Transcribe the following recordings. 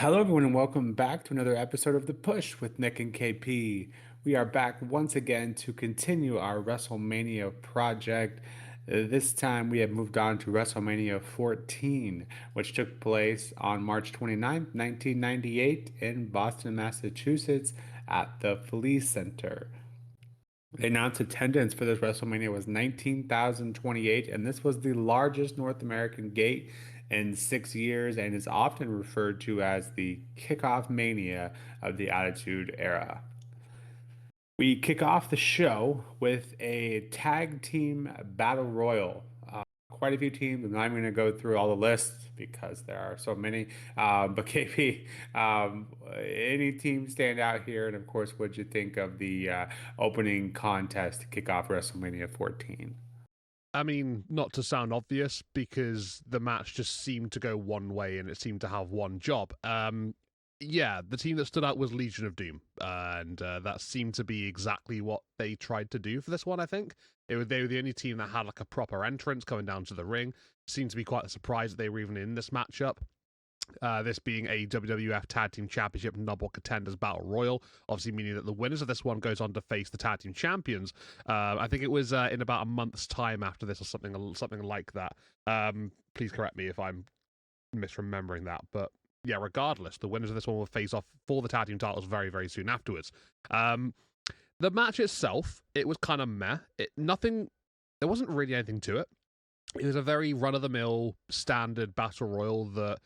Hello, everyone, and welcome back to another episode of The Push with Nick and KP. We are back once again to continue our WrestleMania project. This time we have moved on to WrestleMania 14, which took place on March 29th, 1998, in Boston, Massachusetts, at the Felice Center. The announced attendance for this WrestleMania was 19,028, and this was the largest North American gate in 6 years and is often referred to as the kickoff mania of the Attitude Era. We kick off the show with a tag team battle royal. Quite a few teams. I'm not even going to go through all the lists because there are so many. But KP, any team stand out here? And of course, what'd you think of the opening contest to kick off WrestleMania 14? I mean, not to sound obvious, because the match just seemed to go one way and it seemed to have one job. Yeah, the team that stood out was Legion of Doom, and that seemed to be exactly what they tried to do for this one. I think they were the only team that had like a proper entrance coming down to the ring. Seemed to be quite a surprise that they were even in this matchup. This being a WWF Tag Team Championship Number Contenders Battle Royal, obviously meaning that the winners of this one goes on to face the Tag Team Champions. I think it was in about a month's time after this, or something like that. Please correct me if I'm misremembering that, but yeah, regardless, the winners of this one will face off for the Tag Team titles very, very soon afterwards. The match itself, it was kind of meh. There wasn't really anything to it. It was a very run-of-the-mill standard battle royal that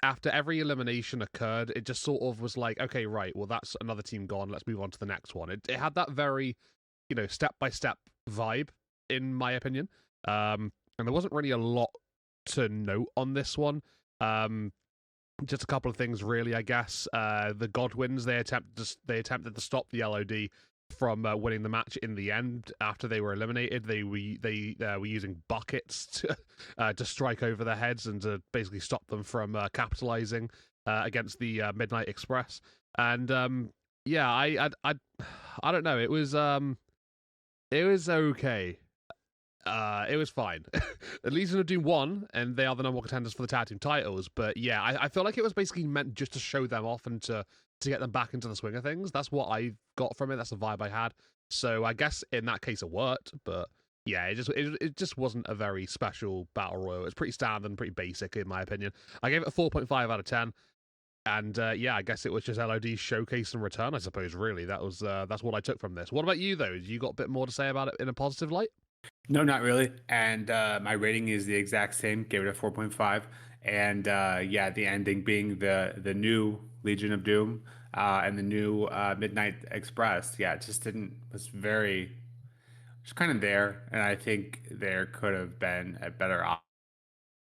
after every elimination occurred, it just sort of was like, okay, right, well, that's another team gone. Let's move on to the next one. It had that very, step-by-step vibe, in my opinion. And there wasn't really a lot to note on this one. Just a couple of things, really, I guess. The Godwins, they attempted to stop the LOD from winning the match in the end. After they were eliminated, they were using buckets to strike over their heads and to basically stop them from capitalizing against the Midnight Express. And yeah, I don't know. It was okay. It was fine. The Legion of Doom won, and they are the number one contenders for the tag team titles. But yeah, I feel like it was basically meant just to show them off and to get them back into the swing of things. That's what I got from it. That's the vibe I had. So I guess in that case it worked. But yeah, it just wasn't a very special battle royal. It's pretty standard and pretty basic in my opinion. I gave it a 4.5 out of 10. And yeah, I guess it was just LOD's showcase and return, I suppose, really. That's what I took from this. What about you, though? You got a bit more to say about it in a positive light? No, not really. And my rating is the exact same. Gave it a 4.5. And yeah, the ending being the new Legion of Doom and the new Midnight Express. Yeah, it just didn't was very just kind of there. And I think there could have been a better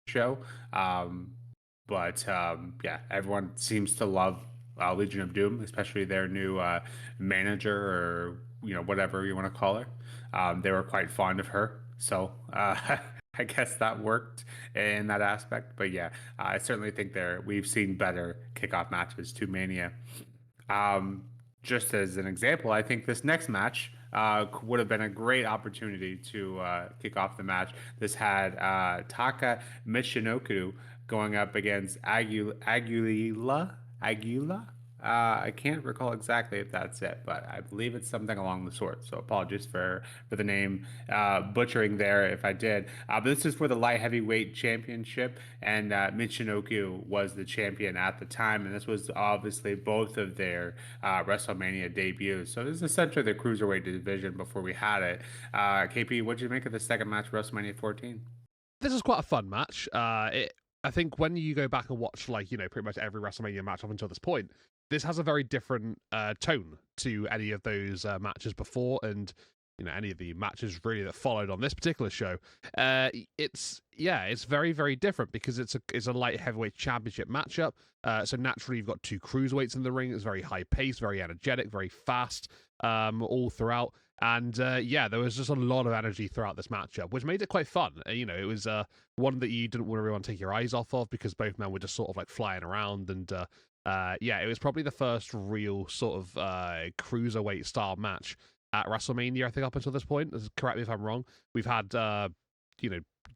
show. Um, but yeah, everyone seems to love Legion of Doom, especially their new manager or whatever you want to call her. They were quite fond of her, so I guess that worked in that aspect. But yeah, I certainly think we've seen better kickoff matches to Mania. Um, just as an example, I think this next match would have been a great opportunity to kick off the match. This had Taka Michinoku going up against Aguila. I can't recall exactly if that's it, but I believe it's something along the sort. So apologies for the name butchering there if I did. But this is for the light heavyweight championship, and Michinoku was the champion at the time, and this was obviously both of their WrestleMania debuts. So this is essentially the cruiserweight division before we had it. KP, what did you make of the second match, WrestleMania 14? This is quite a fun match. I think when you go back and watch, like, pretty much every WrestleMania match up until this point, this has a very different tone to any of those matches before, and any of the matches really that followed on this particular show. It's very, very different because it's a light heavyweight championship matchup. So naturally, you've got two cruiserweights in the ring. It's very high paced, very energetic, very fast, all throughout. And yeah, there was just a lot of energy throughout this matchup, which made it quite fun. It was one that you didn't want everyone to take your eyes off of because both men were just sort of like flying around. And yeah, it was probably the first real sort of cruiserweight style match at WrestleMania, I think, up until this point. Correct me if I'm wrong. We've had,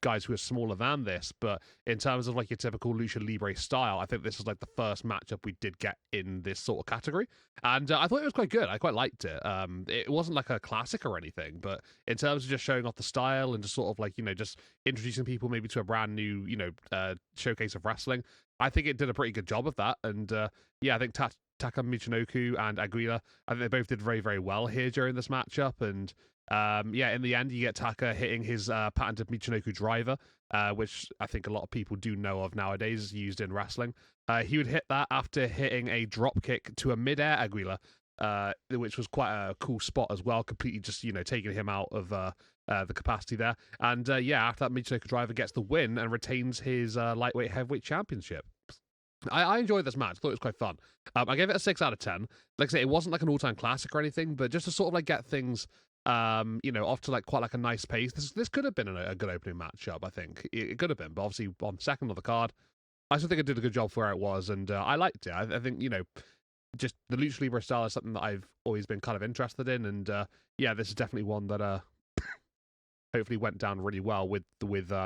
guys who are smaller than this, but in terms of like your typical lucha libre style, I think this is like the first matchup we did get in this sort of category, and I thought it was quite good. I quite liked it. It wasn't like a classic or anything, but in terms of just showing off the style and just sort of like just introducing people maybe to a brand new showcase of wrestling, I think it did a pretty good job of that. And I think Taka, Michinoku, and Aguila, I think they both did very, very well here during this matchup. And in the end, you get Taka hitting his patented Michinoku driver, which I think a lot of people do know of nowadays, is used in wrestling. He would hit that after hitting a drop kick to a mid-air Aguila, which was quite a cool spot as well, completely just, taking him out of the capacity there. And after that, Michinoku driver gets the win and retains his lightweight heavyweight championship. I enjoyed this match. I thought it was quite fun. I gave it a 6 out of 10. Like I say, it wasn't like an all-time classic or anything, but just to sort of like get things, off to like quite like a nice pace. This could have been a good opening matchup. I think it could have been, but obviously on second of the card, I still think it did a good job for where it was, and I liked it. I think just the lucha libre style is something that I've always been kind of interested in, and this is definitely one that hopefully went down really well with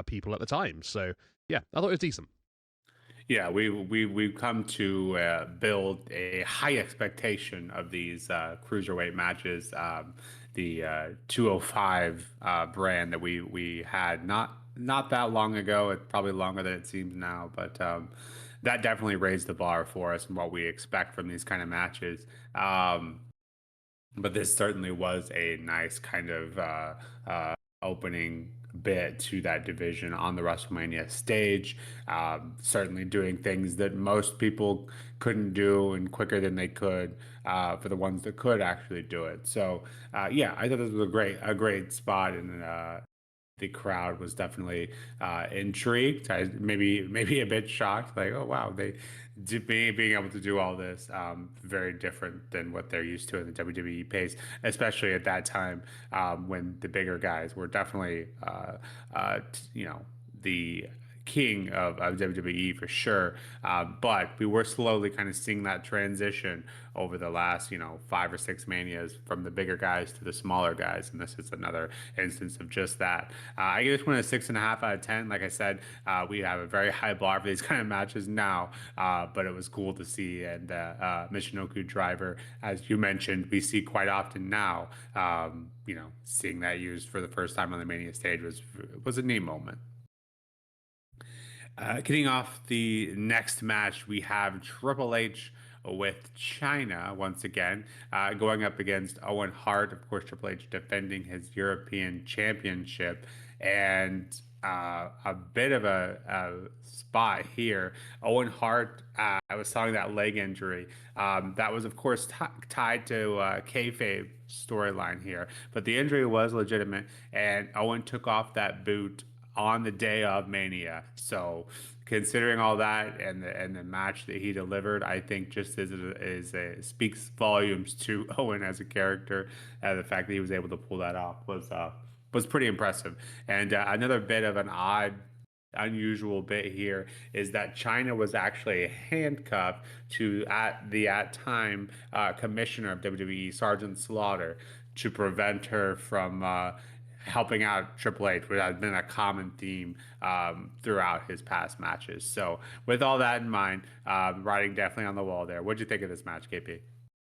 people at the time. So yeah, I thought it was decent. Yeah, we've come to build a high expectation of these cruiserweight matches. The 205 brand that we had not that long ago. It's probably longer than it seems now, but that definitely raised the bar for us and what we expect from these kind of matches. But this certainly was a nice kind of opening bit to that division on the WrestleMania stage. Certainly doing things that most people couldn't do and quicker than they could for the ones that could actually do it. So I thought this was a great spot, and the crowd was definitely intrigued. Maybe a bit shocked, like, oh wow, being able to do all this, very different than what they're used to in the WWE pace, especially at that time when the bigger guys were definitely, the king of WWE for sure. But we were slowly kind of seeing that transition over the last, 5 or 6 manias from the bigger guys to the smaller guys. And this is another instance of just that. I give this one a 6.5 out of 10. Like I said, we have a very high bar for these kind of matches now, but it was cool to see. And Michinoku driver, as you mentioned, we see quite often now. Seeing that used for the first time on the Mania stage was a neat moment. Getting off the next match, we have Triple H with Chyna once again, going up against Owen Hart. Of course, Triple H defending his European Championship, and a bit of a spot here. Owen Hart, I was talking that leg injury. That was, of course, tied to kayfabe storyline here, but the injury was legitimate, and Owen took off that boot on the day of Mania. So considering all that and the match that he delivered, I think just speaks volumes to Owen as a character. The fact that he was able to pull that off was pretty impressive. And another bit of an unusual bit here is that Chyna was actually handcuffed to at time commissioner of WWE, Sergeant Slaughter, to prevent her from helping out Triple H, which has been a common theme throughout his past matches. So, with all that in mind, writing definitely on the wall there. What'd you think of this match, KP?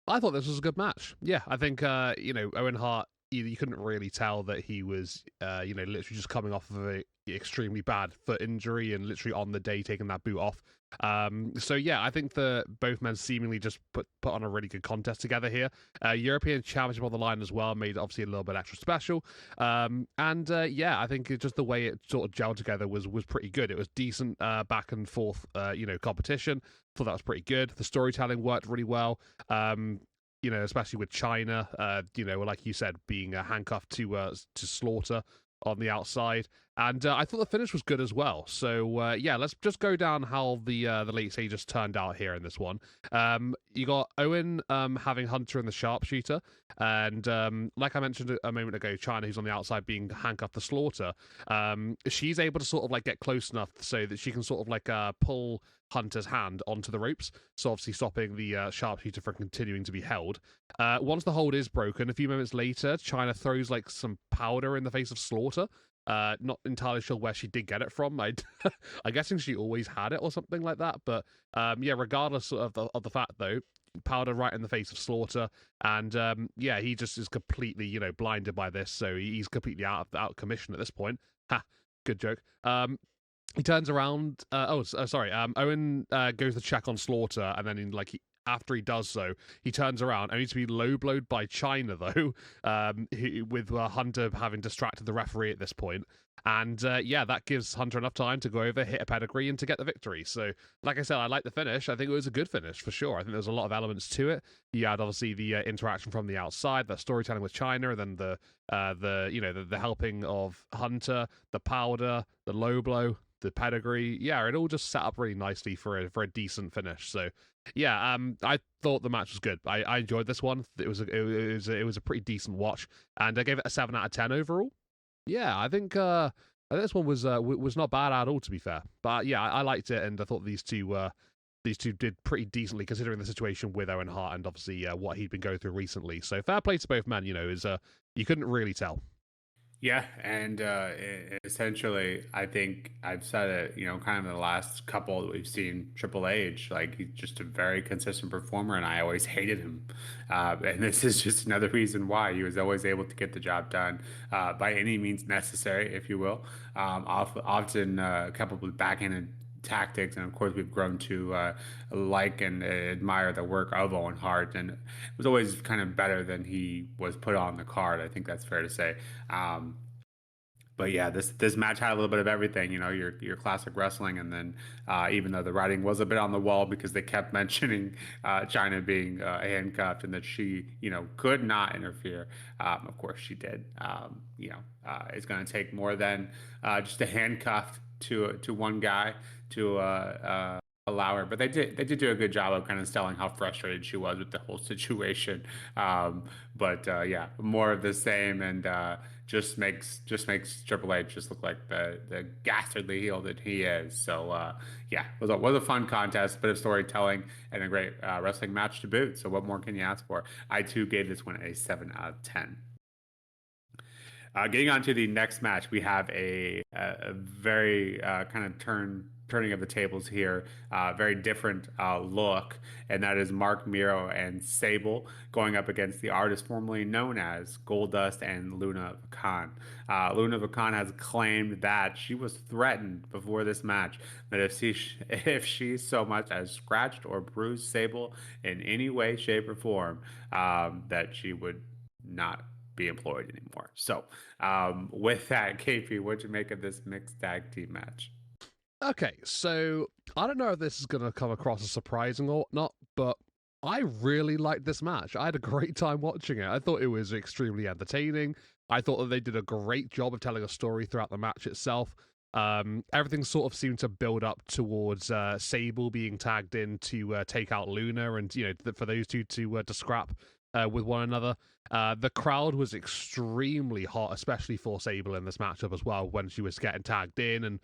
I thought this was a good match. Yeah, I think Owen Hart. You couldn't really tell that he was, literally just coming off of a extremely bad foot injury and literally on the day taking that boot off. I think the both men seemingly just put on a really good contest together here. European Championship on the line as well made it obviously a little bit extra special. I think just the way it sort of gelled together was pretty good. It was decent back and forth, competition. Thought that was pretty good. The storytelling worked really well. Especially with Chyna, like you said, being handcuffed to Slaughter on the outside. And I thought the finish was good as well. So, let's just go down how the late stages turned out here in this one. You got Owen having Hunter in the sharpshooter. And like I mentioned a moment ago, Chyna, who's on the outside, being handcuffed to Slaughter, she's able to sort of like get close enough so that she can sort of like pull Hunter's hand onto the ropes, so obviously stopping the sharpshooter from continuing to be held. Once the hold is broken, a few moments later, Chyna throws like some powder in the face of Slaughter, Not entirely sure where she did get it from. I'm guessing she always had it or something like that. But yeah, regardless of the fact though, powder right in the face of Slaughter, and yeah, he just is completely blinded by this, so he's completely out of commission at this point. Ha, good joke. He turns around. Sorry. Owen goes to check on Slaughter, and then after he does so, he turns around, only to be low blowed by Chyna, though, with Hunter having distracted the referee at this point. And yeah, that gives Hunter enough time to go over, hit a pedigree, and to get the victory. So, like I said, I like the finish. I think it was a good finish for sure. I think there's a lot of elements to it. You had obviously the interaction from the outside, the storytelling with Chyna, and then the helping of Hunter, the powder, the low blow, the pedigree. Yeah, it all just set up really nicely for a decent finish. So yeah, I thought the match was good. I enjoyed this one. It was a pretty decent watch, and I gave it a 7 out of 10 overall. Yeah, I think this one was not bad at all, to be fair. But yeah, I liked it, and I thought these two did pretty decently considering the situation with Owen Hart and obviously what he'd been going through recently. So fair play to both men. You couldn't really tell. Yeah, and essentially, I think I've said it, kind of in the last couple that we've seen Triple H, like he's just a very consistent performer, and I always hated him. And this is just another reason why he was always able to get the job done by any means necessary, if you will. Often coupled with backhanded tactics, and of course we've grown to like and admire the work of Owen Hart, and it was always kind of better than he was put on the card. I think that's fair to say. Um, but yeah, this match had a little bit of everything, your classic wrestling, and then even though the writing was a bit on the wall because they kept mentioning China being handcuffed and that she, could not interfere. Of course, she did. It's going to take more than just a handcuff to one guy to allow her. But they did do a good job of kind of selling how frustrated she was with the whole situation. But yeah, more of the same, and just makes Triple H just look like the ghastly heel that he is. So yeah, it was a fun contest, bit of storytelling, and a great wrestling match to boot. So what more can you ask for? I too gave this one a 7 out of 10. Getting on to the next match, we have a very kind of turning of the tables here, very different look, and that is Marc Mero and Sable going up against the artist formerly known as Goldust and Luna Vachon. Luna Vachon has claimed that she was threatened before this match that if she so much as scratched or bruised Sable in any way, shape, or form, that she would not be employed anymore. So, with that, KP, what'd you make of this mixed tag team match? Okay, so I don't know if this is going to come across as surprising or not, but I really liked this match. I had a great time watching it. I thought it was extremely entertaining. I thought that they did a great job of telling a story throughout the match itself. Everything sort of seemed to build up towards Sable being tagged in to take out Luna, and for those two to scrap with one another. The crowd was extremely hot, especially for Sable in this matchup as well, when she was getting tagged in, and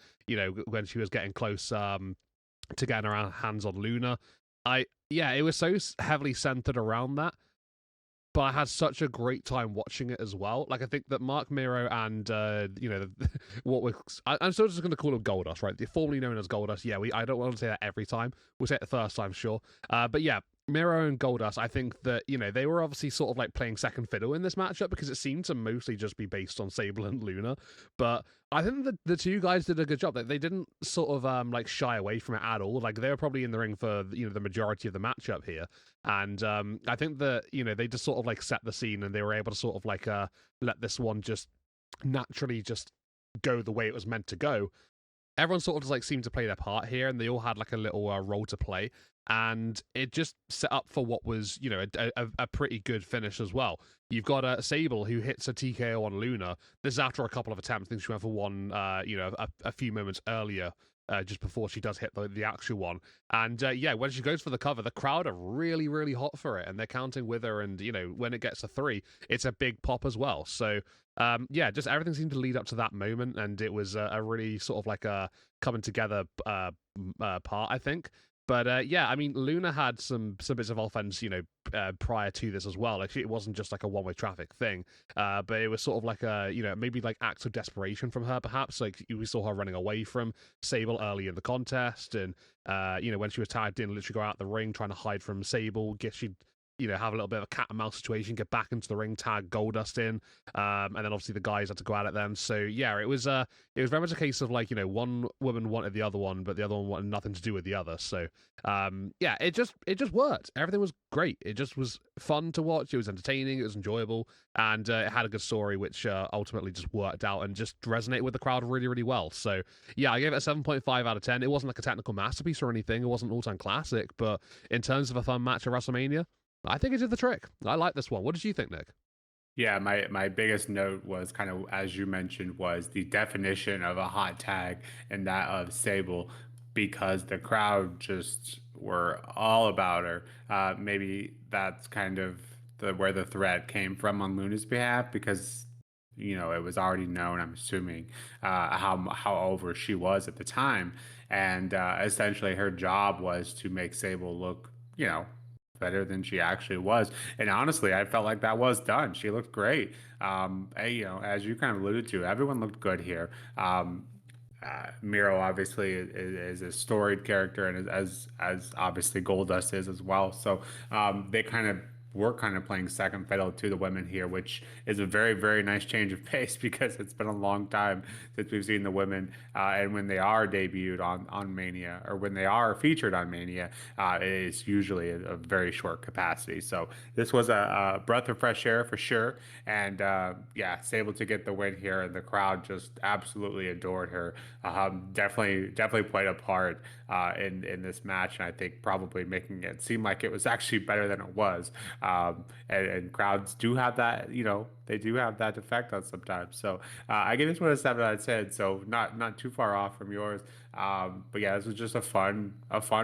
when she was getting close to getting her hands on Luna. Yeah, it was so heavily centered around that, but I had such a great time watching it as well. Like, I think that Marc Mero and what was I'm still just going to call him Goldust, right? The formerly known as Goldust. Yeah, I don't want to say that every time. We'll say it the first time, sure. But yeah, Mero and Goldust, I think that they were obviously sort of like playing second fiddle in this matchup because it seemed to mostly just be based on Sable and Luna. But I think that the two guys did a good job. They didn't sort of like shy away from it at all. Like, they were probably in the ring for the majority of the matchup here, and I think that they just sort of like set the scene, and they were able to sort of like let this one just naturally just go the way it was meant to go. Everyone sort of just like seemed to play their part here, and they all had like a little role to play, and it just set up for what was a pretty good finish as well. You've got a Sable who hits a TKO on Luna. This is after a couple of attempts. I think she went for one a few moments earlier, just before she does hit the actual one. And yeah, when she goes for the cover, the crowd are really, really hot for it, and they're counting with her. And when it gets to 3, it's a big pop as well. So yeah, just everything seemed to lead up to that moment, and it was a really sort of like a coming together part, I think. But yeah, I mean, Luna had some bits of offense, prior to this as well. Like, it wasn't just like a one-way traffic thing, but it was sort of like a, maybe like acts of desperation from her, perhaps. Like, we saw her running away from Sable early in the contest, and when she was tagged in, literally go out the ring trying to hide from Sable. Guess she'd have a little bit of a cat and mouse situation, get back into the ring, tag Goldust in, and then obviously the guys had to go at it then. So yeah, it was very much a case of like, one woman wanted the other one, but the other one wanted nothing to do with the other. So yeah, it just worked. Everything was great. It just was fun to watch. It was entertaining. It was enjoyable, and it had a good story, which ultimately just worked out and just resonated with the crowd really, really well. So yeah, I gave it a 7.5 out of 10. It wasn't like a technical masterpiece or anything. It wasn't an all-time classic, but in terms of a fun match at WrestleMania, I think it did the trick. I like this one. What did you think, Nick? Yeah, my biggest note was kind of, as you mentioned, was the definition of a hot tag and that of Sable, because the crowd just were all about her. Maybe that's kind of where the threat came from on Luna's behalf, because it was already known, I'm assuming, how over she was at the time, and essentially her job was to make Sable look, better than she actually was. And honestly, I felt like that was done. She looked great. As you kind of alluded to, everyone looked good here. Mero obviously is a storied character, and as obviously Goldust is as well. So they kind of were kind of playing second fiddle to the women here, which is a very, very nice change of pace because it's been a long time since we've seen the women. And when they are debuted on Mania, or when they are featured on Mania, it is usually a very short capacity. So this was a breath of fresh air for sure. And yeah, it's able to get the win here, and the crowd just absolutely adored her. Definitely played a part in this match, and I think probably making it seem like it was actually better than it was. And crowds do have that, they do have that effect on sometimes. So I give this one a 7 out of 10. So not too far off from yours. But yeah, this was just a fun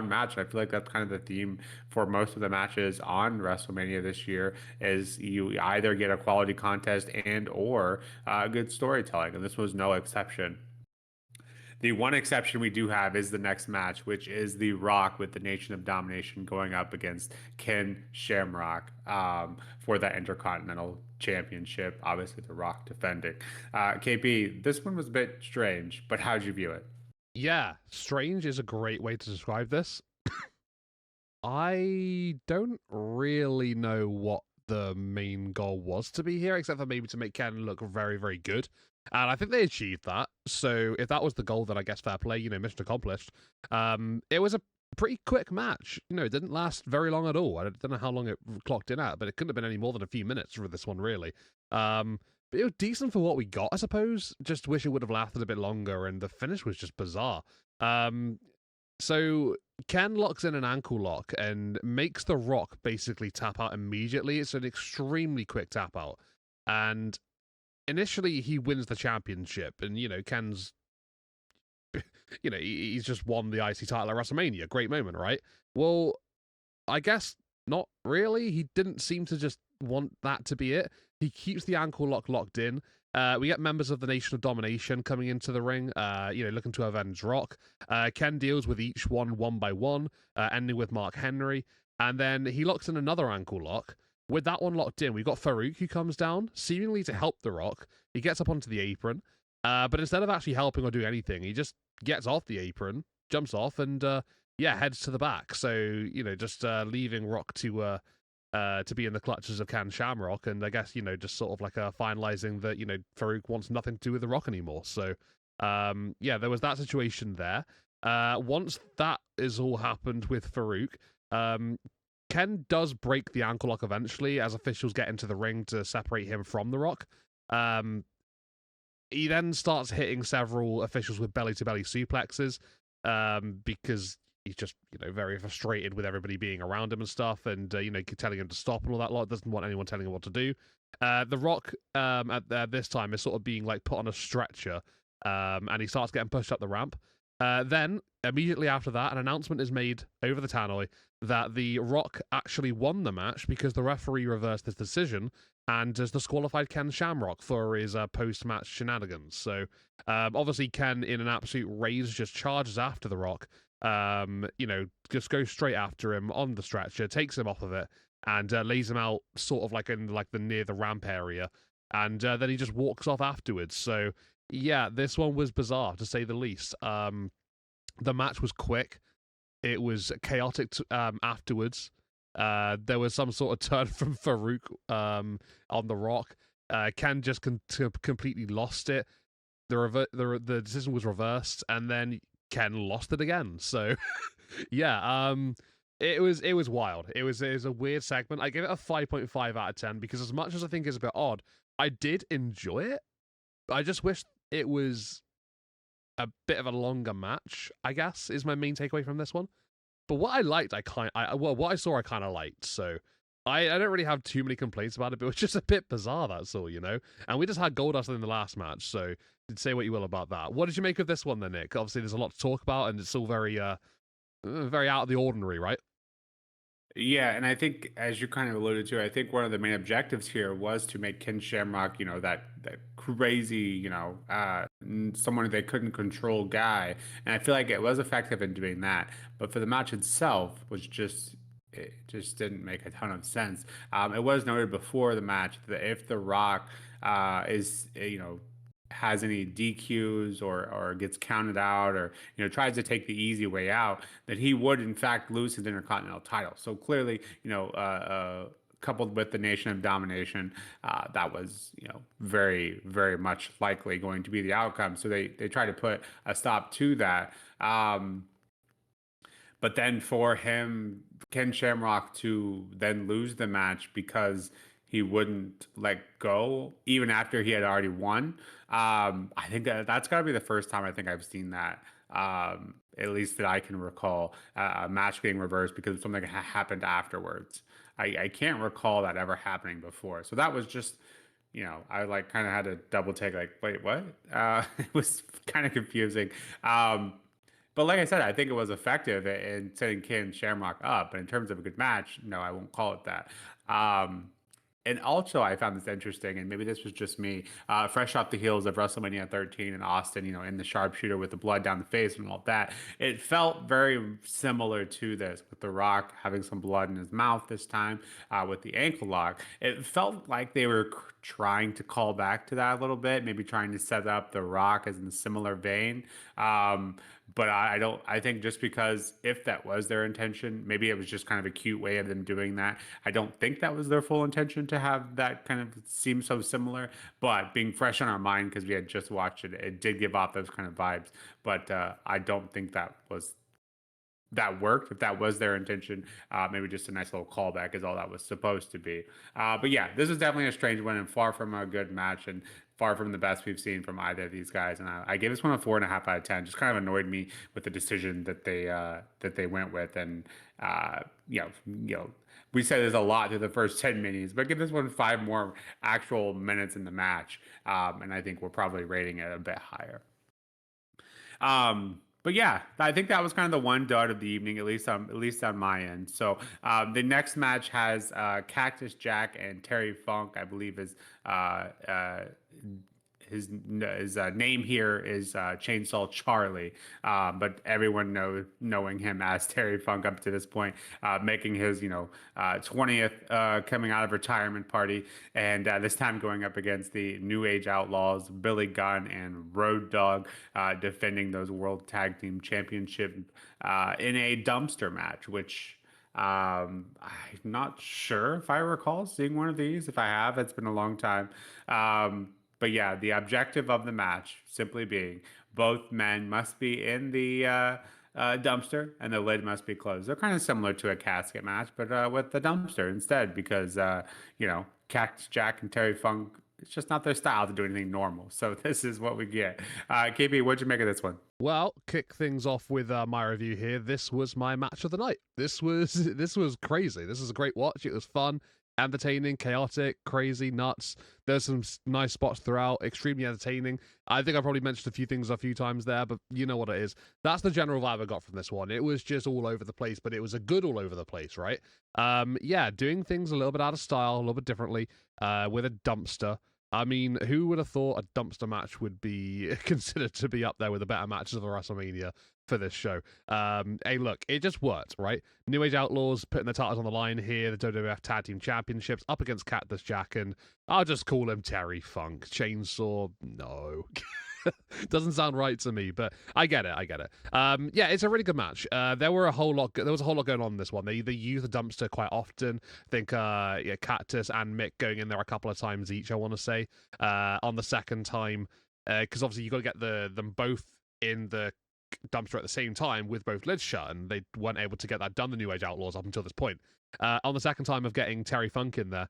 match. I feel like that's kind of the theme for most of the matches on WrestleMania this year, is you either get a quality contest and or good storytelling, and this was no exception. The one exception we do have is the next match, which is The Rock with the Nation of Domination going up against Ken Shamrock for the Intercontinental Championship. Obviously, The Rock defending. KP, this one was a bit strange, but how'd you view it? Yeah, strange is a great way to describe this. I don't really know what the main goal was to be here, except for maybe to make Ken look very, very good. And I think they achieved that. So if that was the goal, then I guess fair play, mission accomplished. It was a pretty quick match. It didn't last very long at all. I don't know how long it clocked in at, but it couldn't have been any more than a few minutes for this one, really. But it was decent for what we got, I suppose. Just wish it would have lasted a bit longer, and the finish was just bizarre. So Ken locks in an ankle lock and makes The Rock basically tap out immediately. It's an extremely quick tap out. And initially he wins the championship, and Ken's he's just won the IC title at WrestleMania. Great moment, right? Well, I guess not really. He didn't seem to just want that to be it. He keeps the ankle lock locked in. We get members of the Nation of Domination coming into the ring, looking to avenge Rock. Ken deals with each one by one, ending with Mark Henry. And then he locks in another ankle lock. With that one locked in, we've got Farouk who comes down, seemingly to help The Rock. He gets up onto the apron, but instead of actually helping or doing anything, he just gets off the apron, jumps off, and heads to the back. So, just leaving Rock to be in the clutches of Ken Shamrock, and I guess, just sort of like finalizing that, Farouk wants nothing to do with The Rock anymore. So, there was that situation there. Once that is all happened with Farouk, Ken does break the ankle lock eventually as officials get into the ring to separate him from The Rock. He then starts hitting several officials with belly-to-belly suplexes because he's just, very frustrated with everybody being around him and stuff, and, telling him to stop and all that lot. Doesn't want anyone telling him what to do. The Rock, at this time, is sort of being, put on a stretcher, and he starts getting pushed up the ramp. Then, immediately after that, an announcement is made over the tannoy that The Rock actually won the match because the referee reversed his decision and has disqualified Ken Shamrock for his post-match shenanigans. So, obviously, Ken, in an absolute rage, just charges after The Rock, just goes straight after him on the stretcher, takes him off of it, and lays him out sort of like in like the near the ramp area, and then he just walks off afterwards. So yeah, this one was bizarre to say the least. The match was quick. It was chaotic afterwards. There was some sort of turn from Farouk on the Rock. Ken just completely lost it. The decision was reversed, and then Ken lost it again. So yeah, it was wild. It was a weird segment. I give it a 5.5 out of 10 because as much as I think it's a bit odd, I did enjoy it. I just wish it was a bit of a longer match, I guess, is my main takeaway from this one. But what I liked, what I saw, I kind of liked. So I don't really have too many complaints about it, but it was just a bit bizarre, that's all, And we just had Goldust in the last match, so say what you will about that. What did you make of this one then, Nick? Obviously, there's a lot to talk about, and it's all very out of the ordinary, right? Yeah, and I think as you kind of alluded to, I think one of the main objectives here was to make Ken Shamrock, that crazy, someone they couldn't control guy, and I feel like it was effective in doing that. But for the match itself, it just didn't make a ton of sense. It was noted before the match that if The Rock is, has any DQs or gets counted out or tries to take the easy way out, that he would in fact lose his Intercontinental title. So clearly, coupled with the Nation of Domination, that was very very much likely going to be the outcome. So they try to put a stop to that. But then for him, Ken Shamrock to then lose the match because he wouldn't let go even after he had already won. I think that's got to be the first time I think I've seen that, at least that I can recall, a match being reversed because of something that happened afterwards. I can't recall that ever happening before. So that was just, I like kind of had to double take, like, wait, what? It was kind of confusing. But like I said, I think it was effective in setting Ken Shamrock up. But in terms of a good match, no, I won't call it that. And also, I found this interesting, and maybe this was just me, fresh off the heels of WrestleMania 13 in Austin, in the sharpshooter with the blood down the face and all that. It felt very similar to this, with The Rock having some blood in his mouth this time, with the ankle lock. It felt like they were trying to call back to that a little bit, maybe trying to set up The Rock as in a similar vein. But I don't. I think just because if that was their intention, maybe it was just kind of a cute way of them doing that. I don't think that was their full intention to have that kind of seem so similar. But being fresh on our mind because we had just watched it, it did give off those kind of vibes. But I don't think that worked. If that was their intention, maybe just a nice little callback is all that was supposed to be. But yeah, this is definitely a strange one and far from a good match and far from the best we've seen from either of these guys. And I gave this one a 4.5 out of 10. Just kind of annoyed me with the decision that they went with. And we said there's a lot to the first 10 minutes, but give this one 5 more actual minutes in the match. And I think we're probably rating it a bit higher. But yeah, I think that was kind of the one dud of the evening, at least on my end. So the next match has Cactus Jack and Terry Funk, I believe is his name here is Chainsaw Charlie, but everyone knowing him as Terry Funk up to this point, making his 20th coming out of retirement party, and this time going up against the New Age Outlaws, Billy Gunn and Road Dogg, defending those World Tag Team Championship in a dumpster match, which. I'm not sure if I recall seeing one of these. If I have, it's been a long time. But yeah, the objective of the match simply being both men must be in the dumpster and the lid must be closed. They're kind of similar to a casket match, but with the dumpster instead because, Cactus Jack and Terry Funk, it's just not their style to do anything normal. So this is what we get. KB, what'd you make of this one? Well, kick things off with my review here. This was my match of the night. This was crazy. This was a great watch. It was fun, entertaining, chaotic, crazy, nuts. There's some nice spots throughout, extremely entertaining. I think I probably mentioned a few things a few times there, but you know what it is. That's the general vibe I got from this one. It was just all over the place, but it was a good all over the place, right? Yeah, doing things a little bit out of style, a little bit differently, with a dumpster. I mean, who would have thought a dumpster match would be considered to be up there with the better matches of the WrestleMania for this show? Hey, look, it just worked, right? New Age Outlaws putting the titles on the line here, the WWF Tag Team Championships up against Cactus Jack, and I'll just call him Terry Funk. Chainsaw, no. Doesn't sound right to me, but I get it. Yeah, it's a really good match. There was a whole lot going on in this one. They use the dumpster quite often. I think yeah, Cactus and Mick going in there a couple of times each, I want to say. On the second time, because obviously you got to get them both in the dumpster at the same time with both lids shut, and they weren't able to get that done, the New Age Outlaws, up until this point. On the second time of getting Terry Funk in there,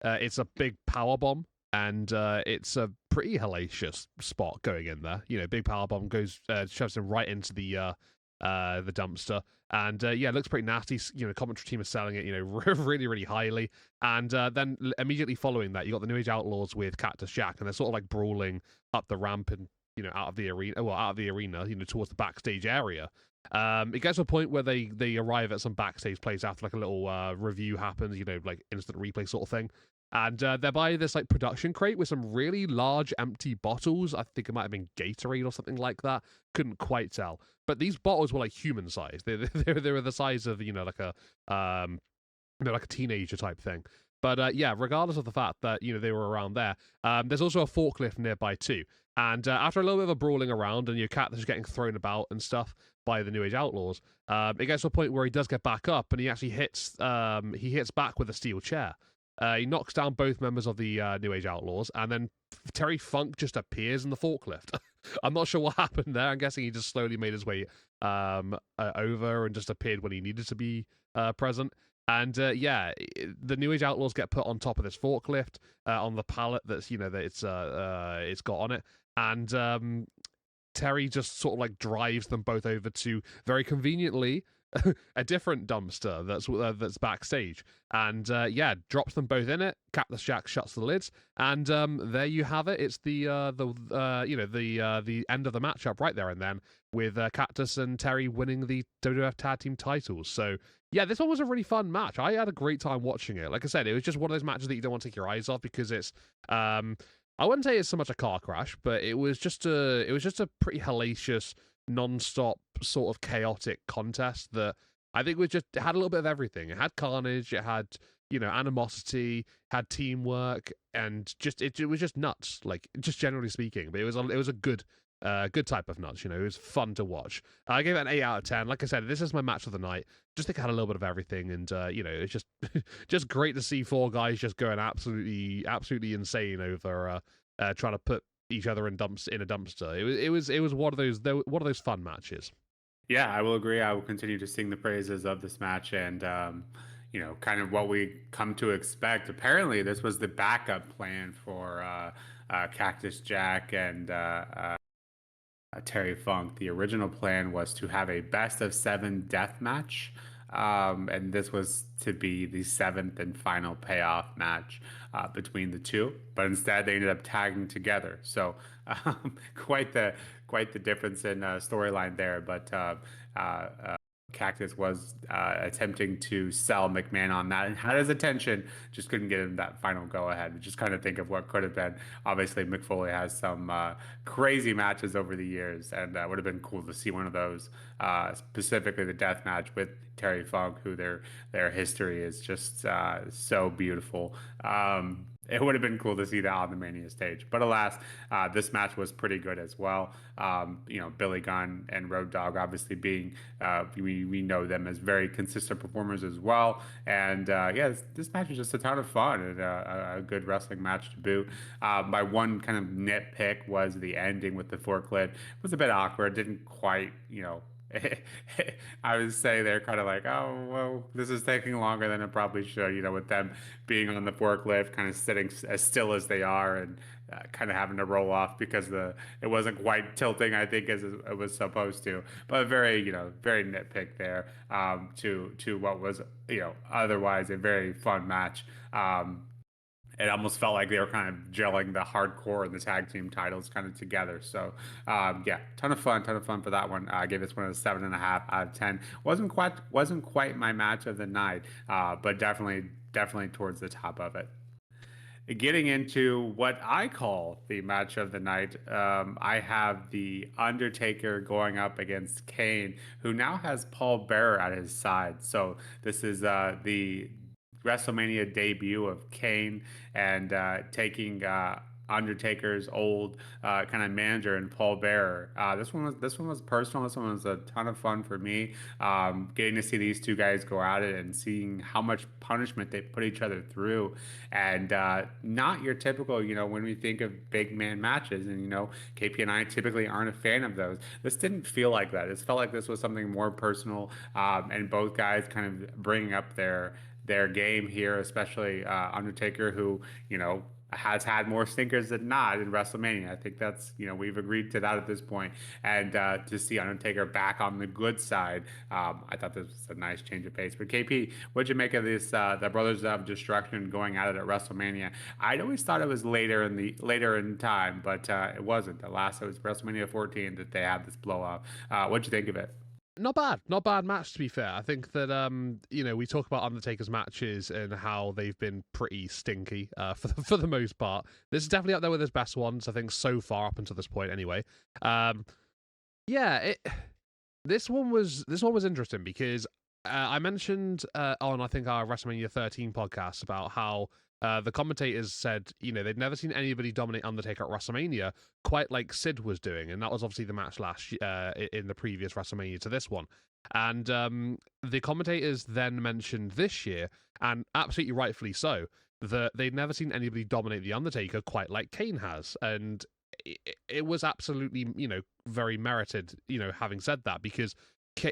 it's a big power bomb, and it's a pretty hellacious spot going in there. You know, big power bomb goes shoves him right into the dumpster, and yeah, it looks pretty nasty. You know, the commentary team is selling it, you know, really, really highly. And then immediately following that, you got the New Age Outlaws with Cactus Jack, and they're sort of like brawling up the ramp and, you know, out of the arena, you know, towards the backstage area. It gets to a point where they arrive at some backstage place after like a little review happens, you know, like instant replay sort of thing. And they're by this like production crate with some really large empty bottles. I think it might have been Gatorade or something like that. Couldn't quite tell. But these bottles were like human sized. They were the size of, you know, like a like a teenager type thing. But yeah, regardless of the fact that, you know, they were around there, there's also a forklift nearby too. And after a little bit of a brawling around and your cat is getting thrown about and stuff by the New Age Outlaws, it gets to a point where he does get back up and he actually hits back with a steel chair. He knocks down both members of the New Age Outlaws, and then Terry Funk just appears in the forklift. I'm not sure what happened there. I'm guessing he just slowly made his way over and just appeared when he needed to be present. And yeah, the New Age Outlaws get put on top of this forklift on the pallet that's, you know, that it's got on it, and Terry just sort of like drives them both over to, very conveniently, a different dumpster that's backstage, and yeah, drops them both in it. Cactus Jack shuts the lids, and there you have it. It's the end of the matchup right there and then, with Cactus and Terry winning the WWF Tag Team titles. So yeah, this one was a really fun match. I had a great time watching it. Like I said, it was just one of those matches that you don't want to take your eyes off, because it's I wouldn't say it's so much a car crash, but it was just a pretty hellacious, non-stop sort of chaotic contest that I think it had a little bit of everything. It had carnage, it had, you know, animosity, had teamwork, and just it was just nuts, like, just generally speaking. But it was a good type of nuts. You know, it was fun to watch. I gave it an 8 out of 10. Like I said, this is my match of the night. Just think it had a little bit of everything, and you know, it's just just great to see four guys just going absolutely insane over trying to put each other in a dumpster. It was one of those fun matches. Yeah, I will agree. I will continue to sing the praises of this match, and you know, kind of what we come to expect. Apparently, this was the backup plan for Cactus Jack and Terry Funk. The original plan was to have a best of seven death match, and this was to be the seventh and final payoff match between the two. But instead, they ended up tagging together. So quite the difference in storyline there. But Cactus was attempting to sell McMahon on that and had his attention, just couldn't get him that final go ahead. Just kind of think of what could have been. Obviously, Mick Foley has some crazy matches over the years, and would have been cool to see one of those, specifically the death match with Terry Funk, who their history is just so beautiful. It would have been cool to see that on the Mania stage. But alas, this match was pretty good as well. You know, Billy Gunn and Road Dogg obviously being, we know them as very consistent performers as well. And yeah, this match was just a ton of fun and a good wrestling match to boot. My one kind of nitpick was the ending with the forklift. It was a bit awkward. Didn't quite, you know, I would say they're kind of like, oh, well, this is taking longer than it probably should, you know, with them being on the forklift, kind of sitting as still as they are, and kind of having to roll off because it wasn't quite tilting, I think, as it was supposed to. But very, you know, very nitpick there, to what was, you know, otherwise a very fun match. It almost felt like they were kind of gelling the hardcore and the tag team titles kind of together. So yeah, ton of fun for that one. I gave this one a 7.5 out of 10. Wasn't quite my match of the night, but definitely towards the top of it. Getting into what I call the match of the night, I have the Undertaker going up against Kane, who now has Paul Bearer at his side. So this is the WrestleMania debut of Kane and taking Undertaker's old kind of manager and Paul Bearer. This one was personal. This one was a ton of fun for me. Getting to see these two guys go at it and seeing how much punishment they put each other through, and not your typical, when we think of big man matches, and KP and I typically aren't a fan of those. This didn't feel like that. It felt like this was something more personal, and both guys kind of bringing up their game here, especially Undertaker, who has had more stinkers than not in WrestleMania. I think that's we've agreed to that at this point, and to see Undertaker back on the good side, I thought this was a nice change of pace. But KP, what'd you make of this? The Brothers of Destruction going at it at WrestleMania. I'd always thought it was later in time, but it wasn't. The last it was WrestleMania 14 that they had this blow up. What'd you think of it? Not bad match to be fair. I think that we talk about Undertaker's matches and how they've been pretty stinky for the most part. This is definitely up there with his best ones, I think, so far up until this point. Anyway, yeah, this one was interesting because I mentioned on I think our WrestleMania 13 podcast about how the commentators said they'd never seen anybody dominate Undertaker at WrestleMania quite like Sid was doing, and that was obviously the match last in the previous WrestleMania to this one. And the commentators then mentioned this year, and absolutely rightfully so, that they'd never seen anybody dominate the Undertaker quite like Kane has, and it was absolutely very merited. Having said that, because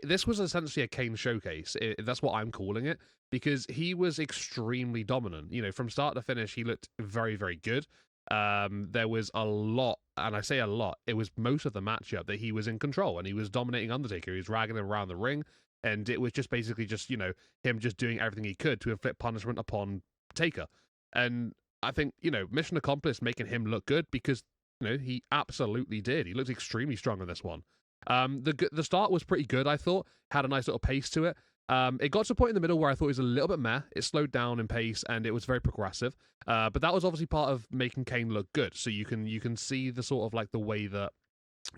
this was essentially a Kane showcase. That's what I'm calling it, because he was extremely dominant. From start to finish, he looked very, very good. There was a lot, and I say a lot, it was most of the matchup that he was in control and he was dominating Undertaker. He was dragging him around the ring, and it was just basically just, him just doing everything he could to inflict punishment upon Taker. And I think, mission accomplished making him look good because, he absolutely did. He looked extremely strong in this one. The start was pretty good, I thought. Had a nice little pace to it. It got to a point in the middle where I thought it was a little bit meh. It slowed down in pace and it was very progressive. But that was obviously part of making Kane look good. So you can see the sort of like the way that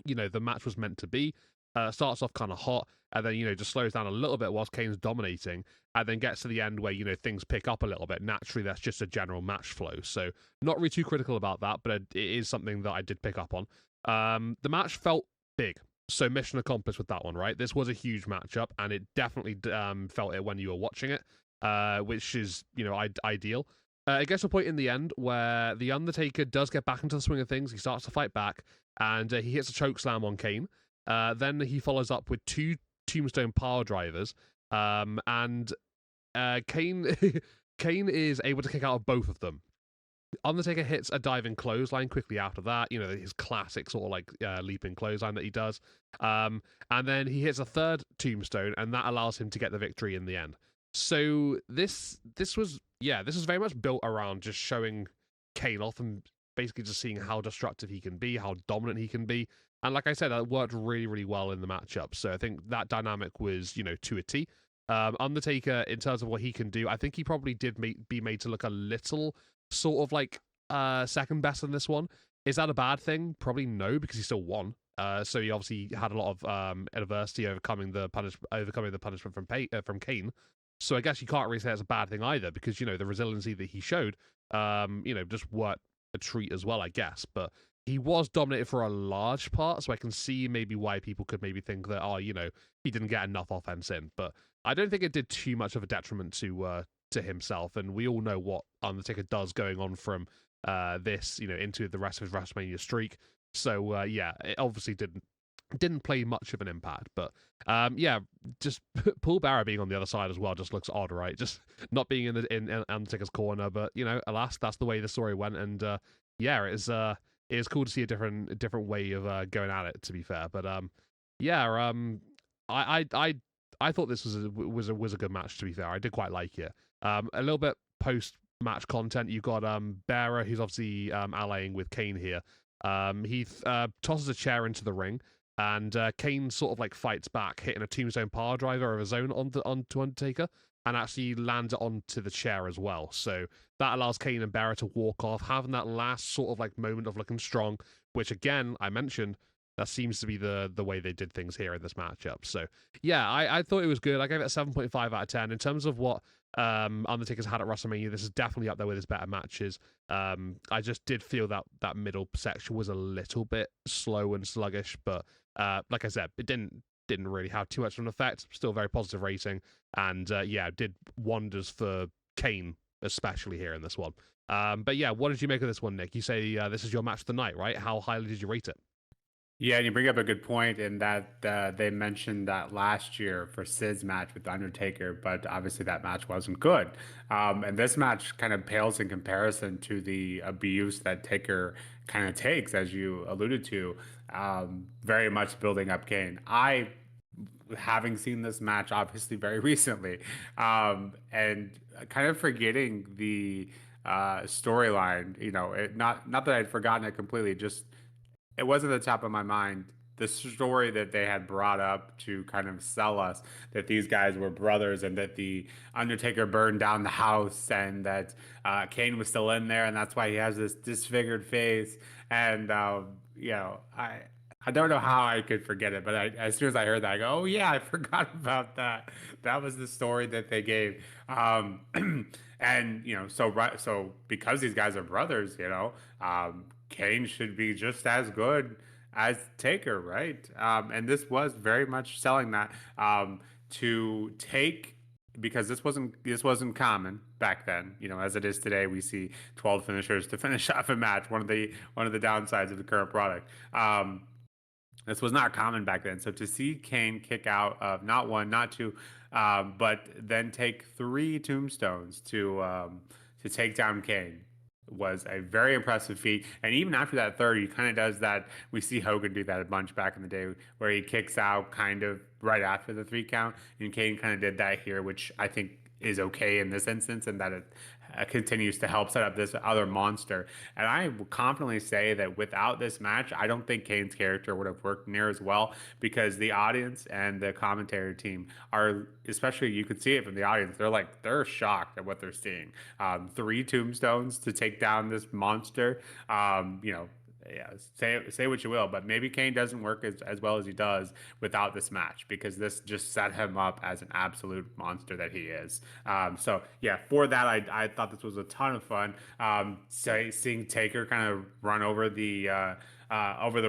the match was meant to be. Starts off kind of hot and then just slows down a little bit whilst Kane's dominating, and then gets to the end where things pick up a little bit. Naturally, that's just a general match flow. So not really too critical about that, but it is something that I did pick up on. The match felt big. So mission accomplished with that one, right? This was a huge matchup, and it definitely felt it when you were watching it, which is, ideal. It gets to a point in the end where the Undertaker does get back into the swing of things. He starts to fight back, and he hits a choke slam on Kane. Then he follows up with 2 tombstone power drivers, and Kane Kane is able to kick out of both of them. Undertaker hits a diving clothesline quickly after that, his classic sort of like leaping clothesline that he does. And then he hits a third tombstone, and that allows him to get the victory in the end. So this was very much built around just showing Kane off and basically just seeing how destructive he can be, how dominant he can be. And like I said, that worked really, really well in the matchup. So I think that dynamic was, to a T. Undertaker, in terms of what he can do, I think he probably did be made to look a little sort of like second best in this one. Is that a bad thing? Probably no, because he still won. So he obviously had a lot of adversity overcoming the punishment from Kane. So I guess you can't really say it's a bad thing either, because the resiliency that he showed, just worked a treat as well, I guess. But he was dominated for a large part, so I can see maybe why people could maybe think that he didn't get enough offense in. But I don't think it did too much of a detriment to himself, and we all know what Undertaker does going on from this, into the rest of his WrestleMania streak. So it obviously didn't play much of an impact. But just Paul Bearer being on the other side as well just looks odd, right? Just not being in Undertaker's corner, but alas, that's the way the story went, and it is cool to see a different way of going at it. To be fair, but I thought this was a good match. To be fair, I did quite like it. A little bit post match content. You've got Bearer, who's obviously allying with Kane here. He tosses a chair into the ring, and Kane sort of like fights back, hitting a tombstone power driver of his own onto Undertaker. and actually lands it onto the chair as well. So that allows Kane and Barrett to walk off, having that last sort of like moment of looking strong, which again, I mentioned, that seems to be the way they did things here in this matchup. So yeah, I thought it was good. I gave it a 7.5 out of 10. In terms of what Undertaker's had at WrestleMania, this is definitely up there with his better matches. I just did feel that that middle section was a little bit slow and sluggish, but like I said, it didn't really have too much of an effect. Still very positive rating, and yeah, did wonders for Kane, especially here in this one. But yeah, what did you make of this one, Nick? You say this is your match of the night, right? How highly did you rate it? Yeah, and you bring up a good point in that they mentioned that last year for Sid's match with Undertaker, but obviously that match wasn't good. And this match kind of pales in comparison to the abuse that Taker kind of takes, as you alluded to, very much building up Kane. Having seen this match obviously very recently, and kind of forgetting the storyline, not that I'd forgotten it completely, just it wasn't at the top of my mind. The story that they had brought up to kind of sell us that these guys were brothers and that the Undertaker burned down the house and that Kane was still in there and that's why he has this disfigured face. And I don't know how I could forget it, but as soon as I heard that, I go, "Oh yeah, I forgot about that." That was the story that they gave, and so because these guys are brothers, Kane should be just as good as Taker, right? And this was very much selling that to take because this wasn't common back then. As it is today, we see 12 finishers to finish off a match. One of the downsides of the current product. This was not common back then. So to see Kane kick out of not one, not two, but then take three tombstones to take down Kane was a very impressive feat. And even after that third, he kind of does that. We see Hogan do that a bunch back in the day, where he kicks out kind of right after the 3 count, and Kane kind of did that here, which I think is okay in this instance, and that it continues to help set up this other monster. And I will confidently say that without this match, I don't think Kane's character would have worked near as well because the audience and the commentary team are, especially you could see it from the audience, they're shocked at what they're seeing. Three tombstones to take down this monster. Yeah, say what you will, but maybe Kane doesn't work as well as he does without this match because this just set him up as an absolute monster that he is. So yeah, for that, I thought this was a ton of fun. Seeing Taker kind of run over the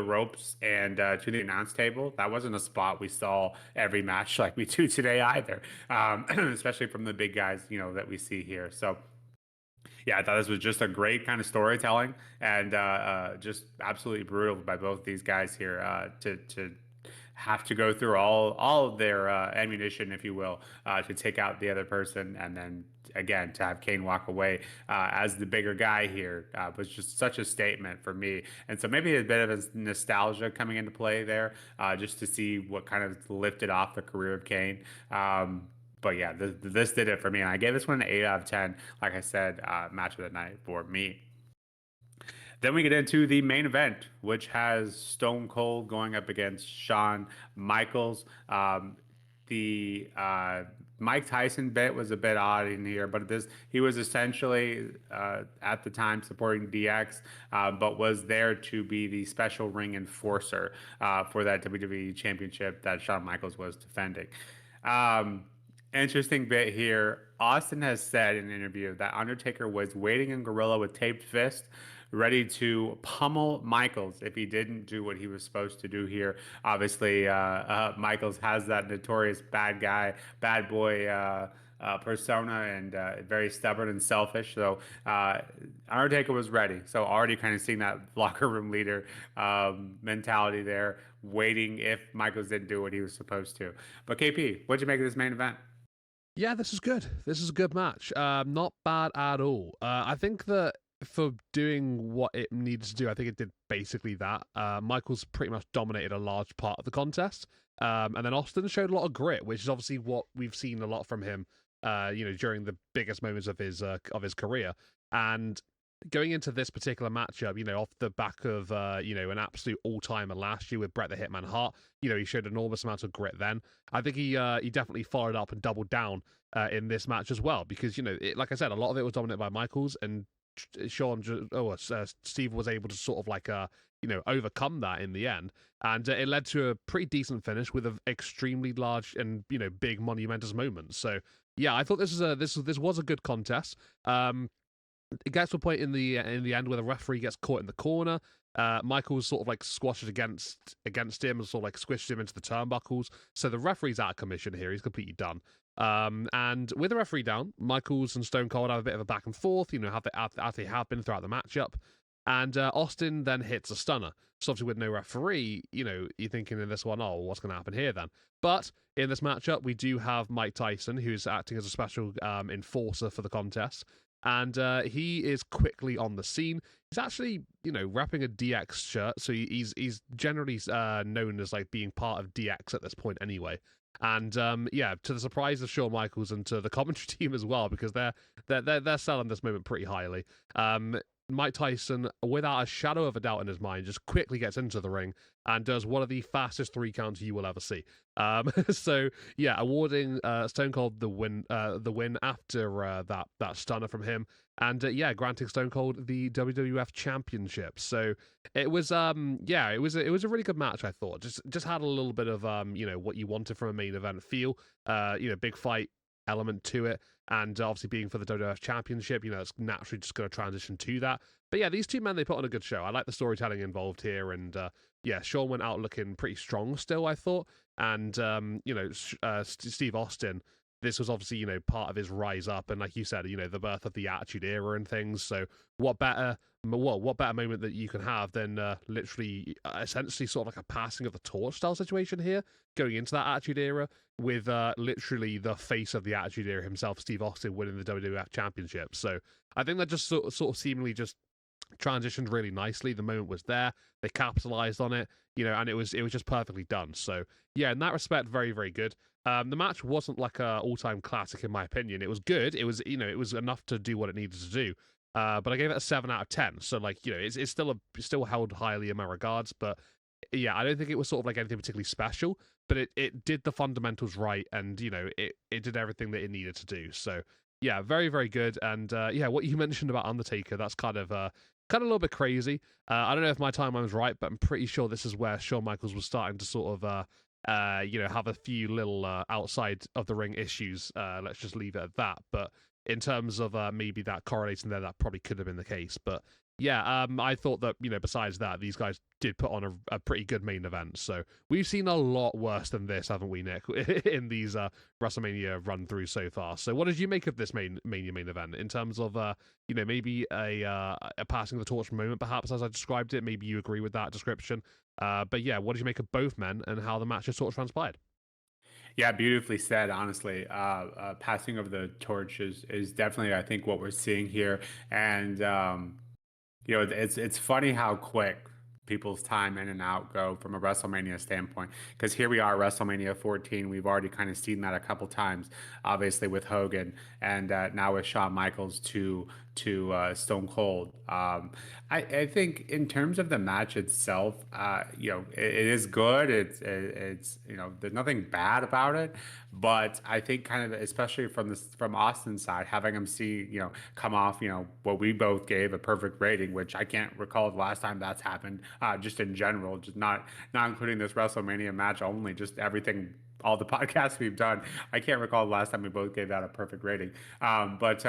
ropes and to the announce table. That wasn't a spot we saw every match like we do today either, especially from the big guys that we see here. So yeah, I thought this was just a great kind of storytelling and just absolutely brutal by both these guys here to have to go through all of their ammunition, if you will, to take out the other person, and then again to have Kane walk away as the bigger guy here was just such a statement for me. And so maybe a bit of a nostalgia coming into play there, just to see what kind of lifted off the career of Kane. But yeah, this did it for me, and I gave this one an 8 out of 10. Like I said, match of the night for me. Then we get into the main event, which has Stone Cold going up against Shawn Michaels. The Mike Tyson bit was a bit odd in here, but this he was essentially at the time supporting DX, but was there to be the special ring enforcer for that WWE Championship that Shawn Michaels was defending. Um, Interesting bit here. Austin has said in an interview that Undertaker was waiting in Gorilla with taped fist, ready to pummel Michaels if he didn't do what he was supposed to do here. Obviously, Michaels has that notorious bad guy, bad boy persona, and very stubborn and selfish. So Undertaker was ready. So already kind of seeing that locker room leader mentality there, waiting if Michaels didn't do what he was supposed to. But KP, what'd you make of this main event? Yeah, this is good. This is a good match. Not bad at all. I think that for doing what it needs to do, I think it did basically that. Michaels pretty much dominated a large part of the contest, and then Austin showed a lot of grit, which is obviously what we've seen a lot from him. During the biggest moments of his career, and going into this particular matchup, off the back of an absolute all timer last year with Bret the Hitman Hart, he showed enormous amounts of grit then. I think he definitely followed up and doubled down in this match as well because like I said, a lot of it was dominated by Michaels and Steve was able to sort of like overcome that in the end, and it led to a pretty decent finish with an extremely large and big monumentous moment. So yeah, I thought this was a good contest. It gets to a point in the end where the referee gets caught in the corner. Michaels sort of like squashes against him and sort of like squishes him into the turnbuckles. So the referee's out of commission here. He's completely done. And with the referee down, Michaels and Stone Cold have a bit of a back and forth, as they have been throughout the matchup. And Austin then hits a stunner. So obviously with no referee, you're thinking in this one, oh, what's going to happen here then? But in this matchup, we do have Mike Tyson, who's acting as a special enforcer for the contest. And he is quickly on the scene. He's actually, wrapping a DX shirt, so he's generally known as like being part of DX at this point anyway. And yeah, to the surprise of Shawn Michaels and to the commentary team as well, because they're selling this moment pretty highly. Mike Tyson, without a shadow of a doubt in his mind, just quickly gets into the ring and does one of the fastest 3 counts you will ever see. So yeah, awarding Stone Cold the win after that stunner from him, and yeah, granting Stone Cold the WWF Championship. So it was it was a really good match. I thought just had a little bit of what you wanted from a main event feel. Big fight element to it, and obviously being for the WWF Championship, it's naturally just going to transition to that. But yeah, these two men, they put on a good show. I like the storytelling involved here, and yeah, Shawn went out looking pretty strong still, I thought, and Steve Austin, this was obviously part of his rise up, and like you said, the birth of the Attitude Era and things. So what better moment that you can have than literally essentially sort of like a passing of the torch style situation here, going into that Attitude Era with literally the face of the Attitude Era himself, Steve Austin, winning the WWF Championship. So I think that just sort of seemingly just transitioned really nicely. The moment was there, they capitalized on it, and it was just perfectly done. So yeah, in that respect, very, very good. The match wasn't like a all-time classic in my opinion. It was good. It was it was enough to do what it needed to do. But I gave it a 7 out of 10. So like it's still held highly in my regards. But yeah, I don't think it was sort of like anything particularly special. But it did the fundamentals right, and it did everything that it needed to do. So yeah, very, very good. And yeah, what you mentioned about Undertaker, that's kind of a little bit crazy. I don't know if my timeline was right, but I'm pretty sure this is where Shawn Michaels was starting to sort of have a few little outside of the ring issues. Let's just leave it at that. But in terms of maybe that correlating there, that probably could have been the case. But yeah, I thought that besides that, these guys did put on a pretty good main event. So we've seen a lot worse than this, haven't we, Nick, in these WrestleMania run through so far. So what did you make of this Mania main event in terms of maybe a passing of the torch moment, perhaps, as I described it? Maybe you agree with that description. But yeah, what did you make of both men and how the match has sort of transpired? Yeah, beautifully said. Honestly, passing of the torch is definitely, I think, what we're seeing here, and it's funny how quick people's time in and out go from a WrestleMania standpoint. Because here we are, WrestleMania 14. We've already kind of seen that a couple times, obviously with Hogan, and now with Shawn Michaels to Stone Cold. I think in terms of the match itself, it is good. It's there's nothing bad about it, but I think kind of especially from Austin's side, having him see come off what we both gave a perfect rating, which I can't recall the last time that's happened. Just in general, just not including this WrestleMania match only, just everything, all the podcasts we've done. I can't recall the last time we both gave that a perfect rating. But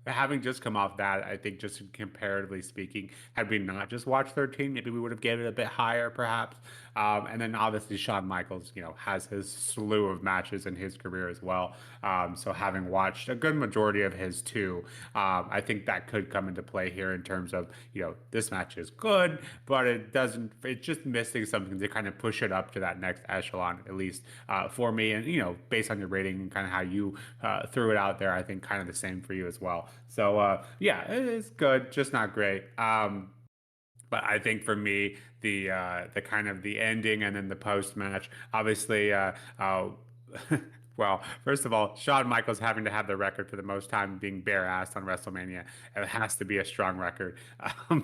having just come off that, I think just comparatively speaking, had we not just watched 13, maybe we would have given it a bit higher, perhaps. And then obviously Shawn Michaels, has his slew of matches in his career as well. So having watched a good majority of his too, I think that could come into play here in terms of, this match is good, but it's just missing something to kind of push it up to that next echelon, at least for me. And, based on your rating and kind of how you threw it out there, I think kind of the same for you as well. So yeah, it's good, just not great. But I think for me, the kind of the ending and then the post match, obviously, Well, first of all, Shawn Michaels having to have the record for the most time being bare-assed on WrestleMania. It has to be a strong record. Um,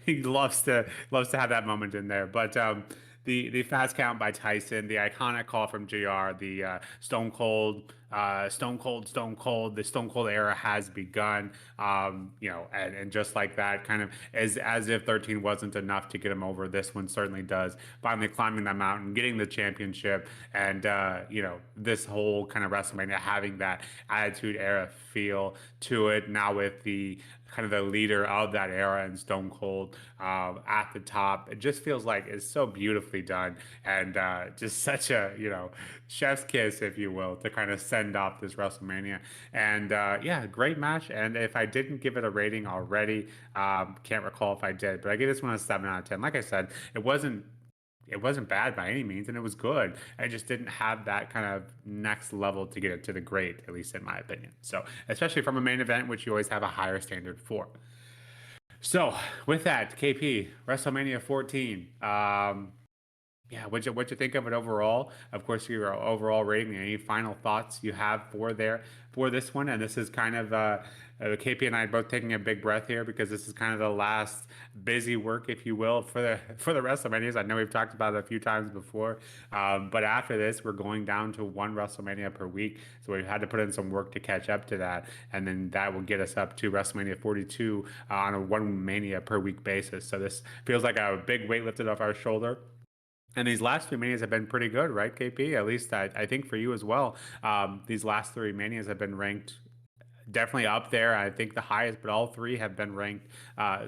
he loves to have that moment in there. But the fast count by Tyson, the iconic call from JR, the Stone Cold. The Stone Cold era has begun. And just like that, kind of as if 13 wasn't enough to get him over. This one certainly does. Finally climbing that mountain, getting the championship, and this whole kind of WrestleMania having that Attitude Era feel to it. Now with the kind of the leader of that era and Stone Cold at the top. It just feels like it's so beautifully done and just such a, chef's kiss, if you will, to kind of send off this WrestleMania. And yeah, great match. And if I didn't give it a rating already, can't recall if I did, but I give this one a 7 out of 10. Like I said, it wasn't bad by any means, and it was good. I just didn't have that kind of next level to get it to the great, at least in my opinion. So, especially from a main event, which you always have a higher standard for. So, with that, KP, WrestleMania 14. Yeah, what you think of it overall? Of course, your overall rating. Any final thoughts you have for this one? And this is kind of KP and I both taking a big breath here because this is kind of the last busy work, if you will, for the WrestleManias. I know we've talked about it a few times before, but after this, we're going down to one WrestleMania per week. So we've had to put in some work to catch up to that, and then that will get us up to WrestleMania 42 on a one Mania per week basis. So this feels like a big weight lifted off our shoulder. And these last three manias have been pretty good, right, KP? At least I think for you as well. These last three manias have been ranked definitely up there. I think the highest, but all three have been ranked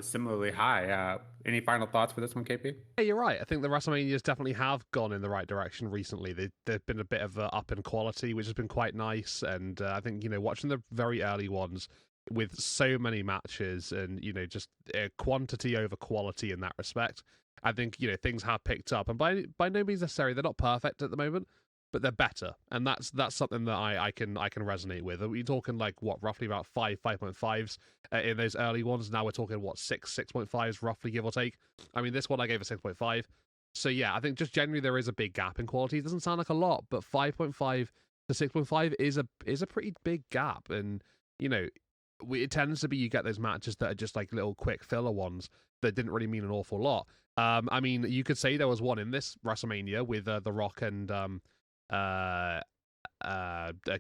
similarly high. Any final thoughts for this one, KP? Yeah, you're right. I think the WrestleManias definitely have gone in the right direction recently. They've been a bit of a up in quality, which has been quite nice. And I think, watching the very early ones with so many matches and, just quantity over quality in that respect, I think, things have picked up. And by no means necessarily, they're not perfect at the moment, but they're better. And that's something that I can resonate with. Are we talking like what, roughly about 5.5s in those early ones? Now we're talking what, 6.5s roughly, give or take. I mean, this one I gave a 6.5. So yeah, I think just generally there is a big gap in quality. It doesn't sound like a lot, but 5.5 to 6.5 is a pretty big gap. And it tends to be you get those matches that are just like little quick filler ones that didn't really mean an awful lot. I mean, you could say there was one in this WrestleMania with The Rock and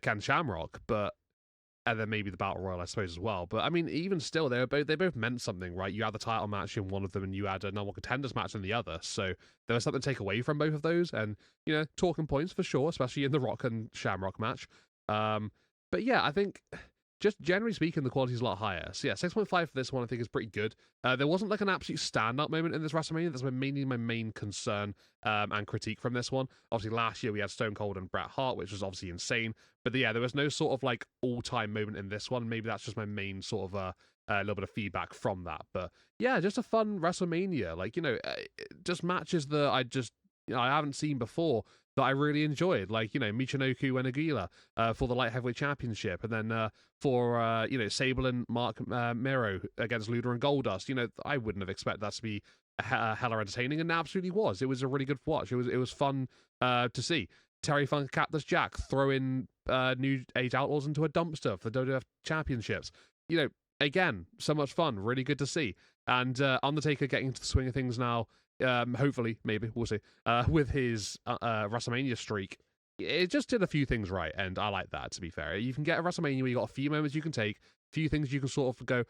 Ken Shamrock, but and then maybe the Battle Royal, I suppose, as well. But I mean, even still, they both meant something, right? You had the title match in one of them, and you had a number one contenders match in the other. So there was something to take away from both of those, and talking points for sure, especially in the Rock and Shamrock match. But yeah, I think just generally speaking, the quality is a lot higher. So yeah, 6.5 for this one I think is pretty good. There wasn't like an absolute standout moment in this WrestleMania. That's mainly my main concern and critique from this one. Obviously, last year we had Stone Cold and Bret Hart, which was obviously insane. But yeah, there was no sort of like all-time moment in this one. Maybe that's just my main sort of a little bit of feedback from that. But yeah, just a fun WrestleMania. Like, just matches that I haven't seen before that I really enjoyed, like, Michinoku and Aguila for the Light Heavyweight Championship, and then for, Sable and Marc Mero against Luda and Goldust. I wouldn't have expected that to be hella entertaining, and it absolutely was. It was a really good watch. It was fun to see. Terry Funk, Cactus Jack throwing New Age Outlaws into a dumpster for the WWF Championships. Again, so much fun. Really good to see. And Undertaker getting into the swing of things now. Hopefully, maybe, we'll see, with his WrestleMania streak. It just did a few things right, and I like that, to be fair. You can get a WrestleMania where you got a few moments you can take, a few things you can sort of go,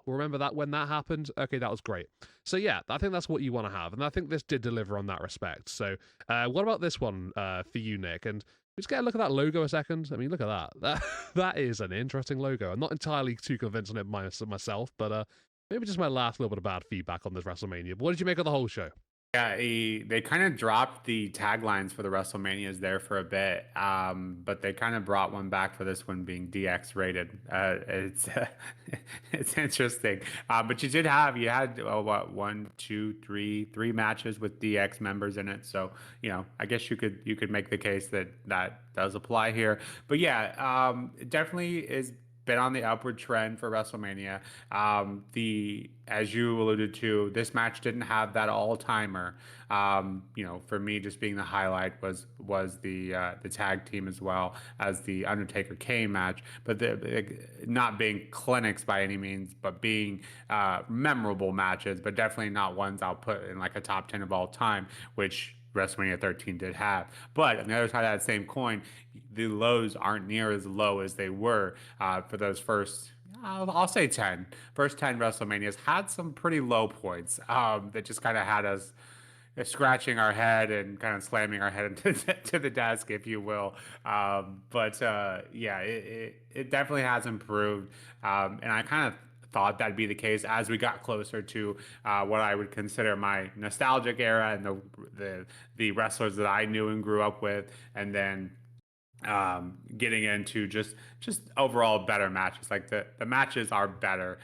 remember that when that happened? Okay, that was great. So yeah, I think that's what you want to have, and I think this did deliver on that respect. So what about this one for you, Nick? And just get a look at that logo a second. I mean, look at that. That is an interesting logo. I'm not entirely too convinced on it myself, but maybe just my last little bit of bad feedback on this WrestleMania. What did you make of the whole show? Yeah, they kind of dropped the taglines for the WrestleManias there for a bit, but they kind of brought one back for this one being DX rated. It's it's interesting, but you had what, one, two, three matches with DX members in it, so I guess you could make the case that that does apply here. But yeah, it definitely is been on the upward trend for WrestleMania. The as you alluded to, this match didn't have that all timer. For me, just being the highlight was the tag team as well as the Undertaker Kane match, but not being clinics by any means, but being memorable matches, but definitely not ones I'll put in like a top 10 of all time, which WrestleMania 13 did have. But on the other side of that same coin, the lows aren't near as low as they were for those first. I'll say 10. First 10 WrestleManias had some pretty low points that just kind of had us scratching our head and kind of slamming our head into to the desk, if you will. But yeah, it definitely has improved. And I kind of thought that'd be the case as we got closer to what I would consider my nostalgic era and the wrestlers that I knew and grew up with, and then getting into just overall better matches. Like the matches are better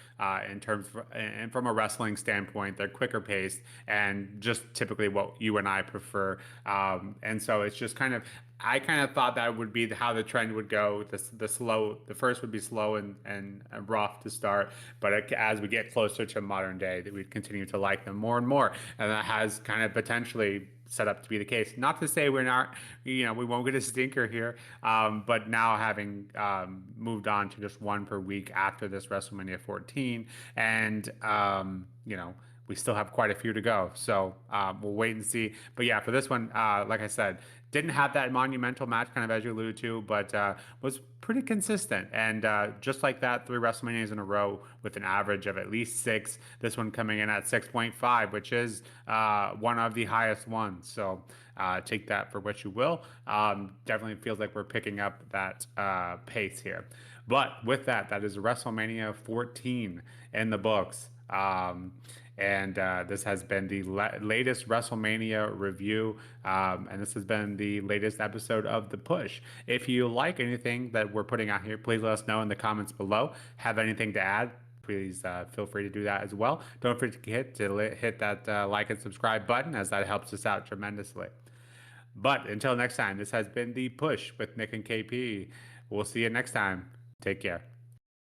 in terms of, and from a wrestling standpoint, they're quicker paced and just typically what you and I prefer. And so it's just kind of I kind of thought that would be how the trend would go. The first would be slow and rough to start, but as we get closer to modern day, that we'd continue to like them more and more, and that has kind of potentially set up to be the case. Not to say we're not, we won't get a stinker here, but now having moved on to just one per week after this WrestleMania 14, and we still have quite a few to go. So we'll wait and see. But yeah, for this one, like I said, didn't have that monumental match, kind of as you alluded to, but was pretty consistent. And just like that, 3 WrestleManias in a row with an average of at least 6. This one coming in at 6.5, which is one of the highest ones. So take that for what you will. Definitely feels like we're picking up that pace here. But with that, that is WrestleMania 14 in the books. And this has been the latest WrestleMania review. And this has been the latest episode of The Push. If you like anything that we're putting out here, please let us know in the comments below. Have anything to add? Please feel free to do that as well. Don't forget to hit that like and subscribe button, as that helps us out tremendously. But until next time, this has been The Push with Nick and KP. We'll see you next time. Take care.